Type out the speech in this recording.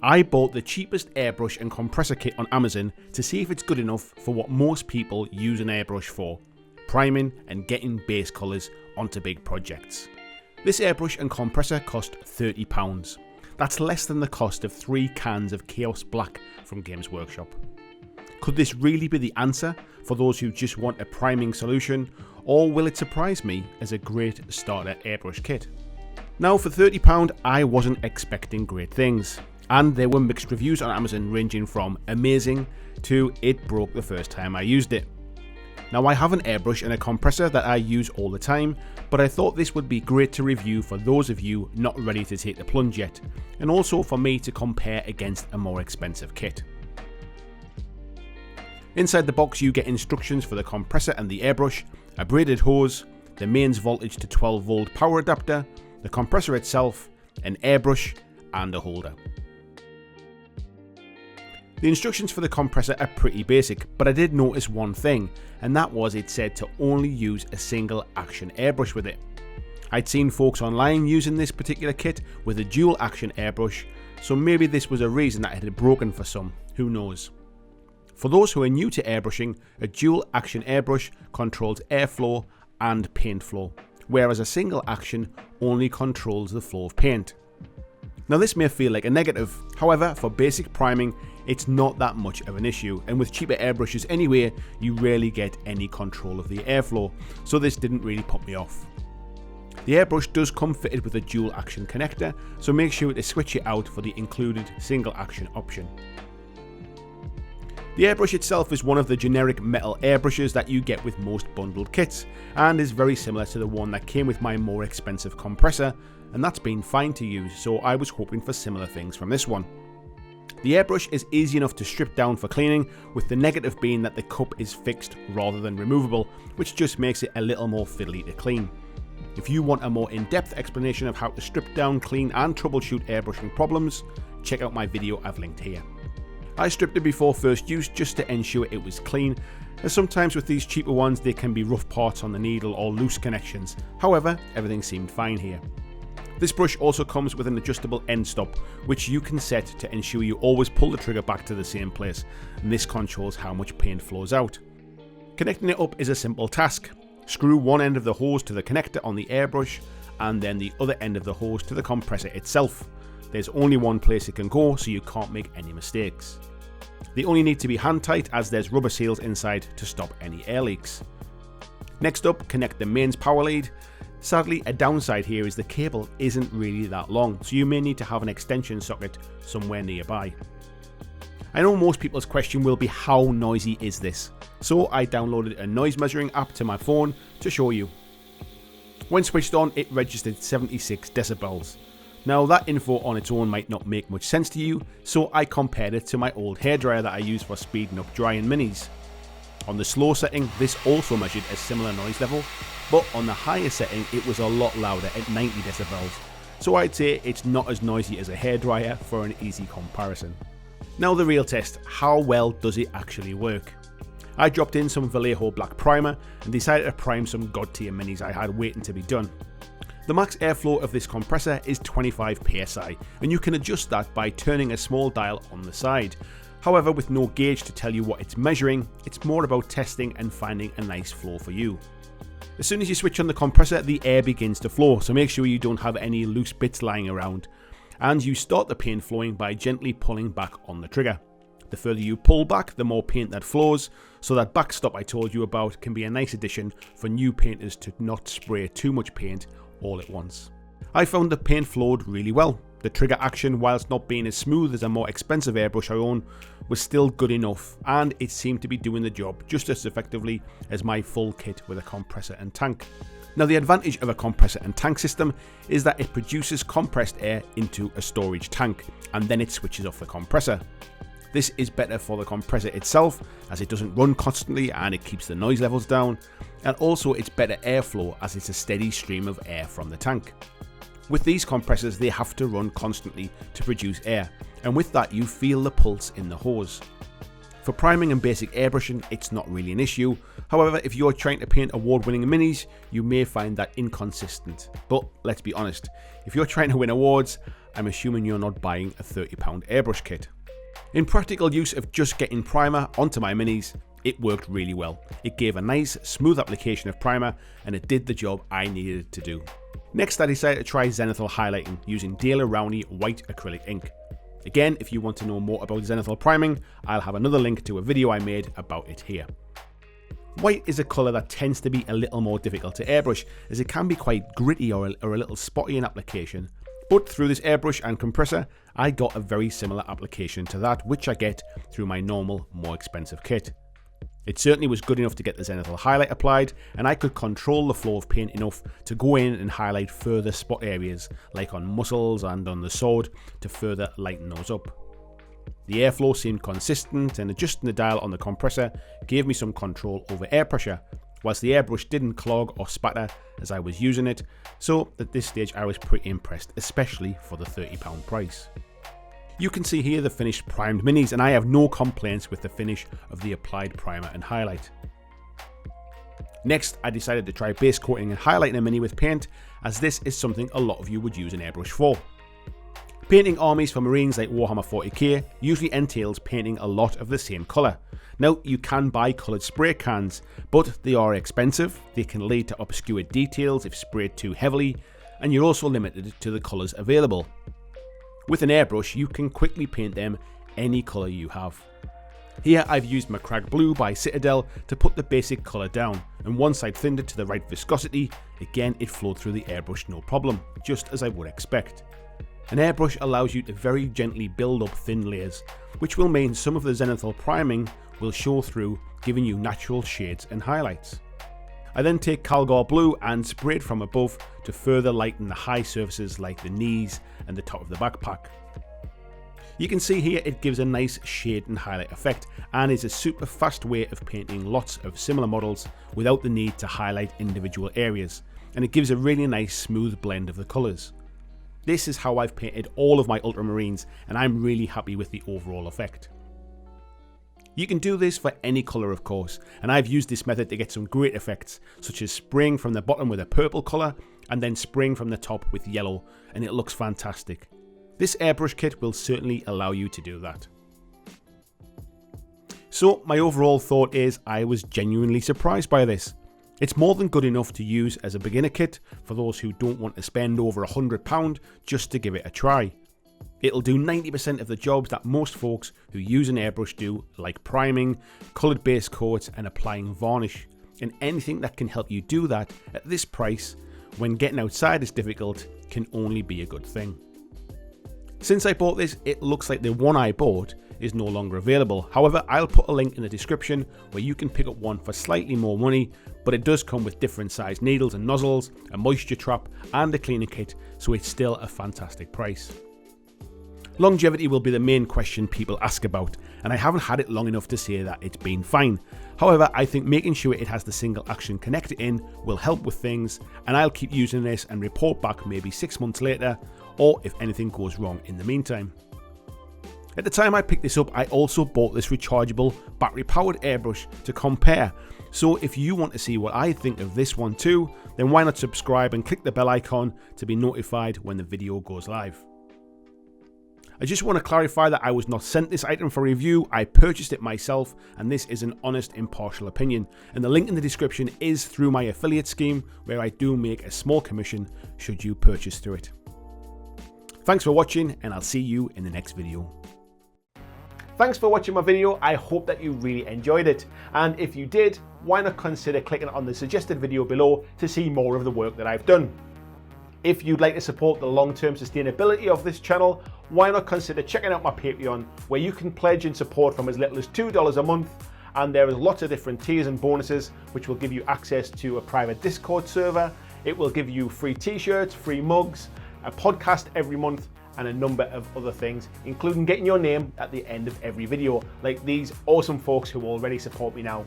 I bought the cheapest airbrush and compressor kit on Amazon to see if it's good enough for what most people use an airbrush for: priming and getting base colours onto big projects. This airbrush and compressor cost £30. That's less than the cost of 3 cans of Chaos Black from Games Workshop. Could this really be the answer for those who just want a priming solution, or will it surprise me as a great starter airbrush kit? Now, for £30 I wasn't expecting great things, and there were mixed reviews on Amazon ranging from amazing to it broke the first time I used it. Now, I have an airbrush and a compressor that I use all the time, but I thought this would be great to review for those of you not ready to take the plunge yet, and also for me to compare against a more expensive kit. Inside the box you get instructions for the compressor and the airbrush, a braided hose, the mains voltage to 12 volt power adapter, the compressor itself, an airbrush and a holder. The instructions for the compressor are pretty basic, but I did notice one thing, and that was it said to only use a single action airbrush with it. I'd seen folks online using this particular kit with a dual action airbrush, so maybe this was a reason that it had broken for some, who knows. For those who are new to airbrushing, a dual action airbrush controls airflow and paint flow, whereas a single action only controls the flow of paint. Now, this may feel like a negative, however for basic priming it's not that much of an issue, and with cheaper airbrushes anyway you rarely get any control of the airflow, so this didn't really put me off. The airbrush does come fitted with a dual action connector, so make sure to switch it out for the included single action option. The airbrush itself is one of the generic metal airbrushes that you get with most bundled kits, and is very similar to the one that came with my more expensive compressor, and that's been fine to use, so I was hoping for similar things from this one. The airbrush is easy enough to strip down for cleaning, with the negative being that the cup is fixed rather than removable, which just makes it a little more fiddly to clean. If you want a more in-depth explanation of how to strip down, clean and troubleshoot airbrushing problems, check out my video I've linked here. I stripped it before first use just to ensure it was clean, as sometimes with these cheaper ones there can be rough parts on the needle or loose connections. However, everything seemed fine here. This brush also comes with an adjustable end stop, which you can set to ensure you always pull the trigger back to the same place, and this controls how much paint flows out. Connecting it up is a simple task. Screw one end of the hose to the connector on the airbrush, and then the other end of the hose to the compressor itself. There's only one place it can go, so you can't make any mistakes. They only need to be hand tight, as there's rubber seals inside to stop any air leaks. Next up, connect the mains power lead. Sadly, a downside here is the cable isn't really that long, so you may need to have an extension socket somewhere nearby. I know most people's question will be, how noisy is this? So I downloaded a noise measuring app to my phone to show you. When switched on, it registered 76 decibels. Now, that info on its own might not make much sense to you, so I compared it to my old hairdryer that I use for speeding up drying minis. On the slow setting, this also measured a similar noise level, but on the higher setting it was a lot louder at 90 decibels, so I'd say it's not as noisy as a hairdryer for an easy comparison. Now the real test, how well does it actually work? I dropped in some Vallejo black primer and decided to prime some god tier minis I had waiting to be done. The max airflow of this compressor is 25 psi, and you can adjust that by turning a small dial on the side. However, with no gauge to tell you what it's measuring, it's more about testing and finding a nice flow for you. As soon as you switch on the compressor, the air begins to flow, so make sure you don't have any loose bits lying around. And you start the paint flowing by gently pulling back on the trigger. The further you pull back, the more paint that flows, so that backstop I told you about can be a nice addition for new painters to not spray too much paint all at once. I found the paint flowed really well. The trigger action, whilst not being as smooth as a more expensive airbrush I own, was still good enough, and it seemed to be doing the job just as effectively as my full kit with a compressor and tank. Now, the advantage of a compressor and tank system is that it produces compressed air into a storage tank, and then it switches off the compressor. This is better for the compressor itself, as it doesn't run constantly and it keeps the noise levels down, and also it's better airflow as it's a steady stream of air from the tank. With these compressors, they have to run constantly to produce air, and with that you feel the pulse in the hose. For priming and basic airbrushing, it's not really an issue. However, if you're trying to paint award-winning minis, you may find that inconsistent. But let's be honest, if you're trying to win awards, I'm assuming you're not buying a £30 airbrush kit. In practical use of just getting primer onto my minis, it worked really well. It gave a nice, smooth application of primer, and it did the job I needed it to do. Next, I decided to try zenithal highlighting using Daler Rowney white acrylic ink. Again, if you want to know more about zenithal priming, I'll have another link to a video I made about it here. White is a colour that tends to be a little more difficult to airbrush, as it can be quite gritty or a little spotty in application. But through this airbrush and compressor, I got a very similar application to that which I get through my normal, more expensive kit. It certainly was good enough to get the zenithal highlight applied, and I could control the flow of paint enough to go in and highlight further spot areas, like on muscles and on the sword, to further lighten those up. The airflow seemed consistent, and adjusting the dial on the compressor gave me some control over air pressure, whilst the airbrush didn't clog or spatter as I was using it, so at this stage I was pretty impressed, especially for the £30 price. You can see here the finished primed minis, and I have no complaints with the finish of the applied primer and highlight. Next, I decided to try base coating and highlighting a mini with paint, as this is something a lot of you would use an airbrush for. Painting armies for Marines like Warhammer 40k usually entails painting a lot of the same colour. Now, you can buy coloured spray cans, but they are expensive, they can lead to obscured details if sprayed too heavily, and you're also limited to the colours available. With an airbrush, you can quickly paint them any colour you have. Here I've used Macragge Blue by Citadel to put the basic colour down, and once I'd thinned it to the right viscosity, again it flowed through the airbrush no problem, just as I would expect. An airbrush allows you to very gently build up thin layers, which will mean some of the zenithal priming will show through, giving you natural shades and highlights. I then take Calgar Blue and spray it from above to further lighten the high surfaces like the knees and the top of the backpack. You can see here it gives a nice shade and highlight effect, and is a super fast way of painting lots of similar models without the need to highlight individual areas, and it gives a really nice smooth blend of the colours. This is how I've painted all of my Ultramarines, and I'm really happy with the overall effect. You can do this for any colour of course, and I've used this method to get some great effects, such as spraying from the bottom with a purple colour and then spraying from the top with yellow, and it looks fantastic. This airbrush kit will certainly allow you to do that. So my overall thought is I was genuinely surprised by this. It's more than good enough to use as a beginner kit for those who don't want to spend over £100 just to give it a try. It'll do 90% of the jobs that most folks who use an airbrush do, like priming, coloured base coats and applying varnish, and anything that can help you do that at this price when getting outside is difficult can only be a good thing. Since I bought this, it looks like the one I bought is no longer available. However, I'll put a link in the description where you can pick up one for slightly more money, but it does come with different size needles and nozzles, a moisture trap and a cleaner kit, so it's still a fantastic price. Longevity will be the main question people ask about, and I haven't had it long enough to say that it's been fine. However, I think making sure it has the single action connector in will help with things, and I'll keep using this and report back maybe 6 months later, or if anything goes wrong in the meantime. At the time I picked this up, I also bought this rechargeable battery powered airbrush to compare, so if you want to see what I think of this one too, then why not subscribe and click the bell icon to be notified when the video goes live. I just want to clarify that I was not sent this item for review, I purchased it myself, and this is an honest, impartial opinion, and the link in the description is through my affiliate scheme where I do make a small commission should you purchase through it. Thanks for watching, and I'll see you in the next video. Thanks for watching my video, I hope that you really enjoyed it, and if you did, why not consider clicking on the suggested video below to see more of the work that I've done. If you'd like to support the long-term sustainability of this channel, why not consider checking out my Patreon, where you can pledge and support from as little as $2 a month, and there is lots of different tiers and bonuses which will give you access to a private Discord server, it will give you free t-shirts, free mugs, a podcast every month, and a number of other things, including getting your name at the end of every video, like these awesome folks who already support me now.